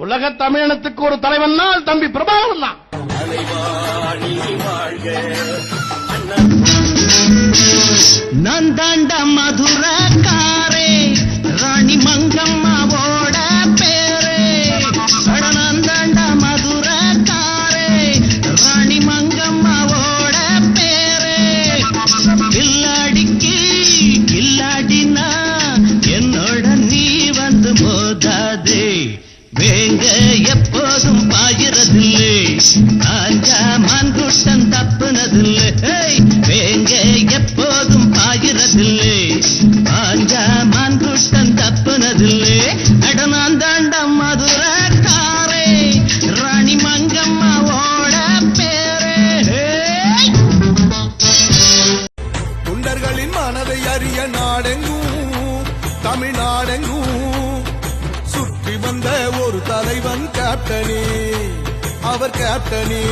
உலக தமிழினத்துக்கு ஒரு தலைவன் தம்பி பிரபாகரன் தான். நான் தாண்டா மதுரக்காரே ராணி மங்கம்மாவோட பேரே. நான் தாண்டா மதுரக்காரே ராணி மங்கம்மாவோட பேரே. கில்லாடிக்கு கில்லாடினா என்னோட நீ வந்து மோதாதே. வேங்க எப்போதும் பாயிரதில்லை, ஆஞ்சா மான்குட்டம் தப்புனதில்லை. வேங்க எப்போதும் பாயிரதில்லை, ஆஞ்சா மான்குட்டம் தப்புனதில்லை. அடனான் தாண்டம் மதுரக்காரே ராணி மங்கம்மாவோட பேரே. தொண்டர்களின் மனதை அறிய நாடெங்கும் தமிழ்நாடெங்கும் சுற்றி வந்த ஒரு தலைவன் கேப்டனே, அவர் கேப்டனே.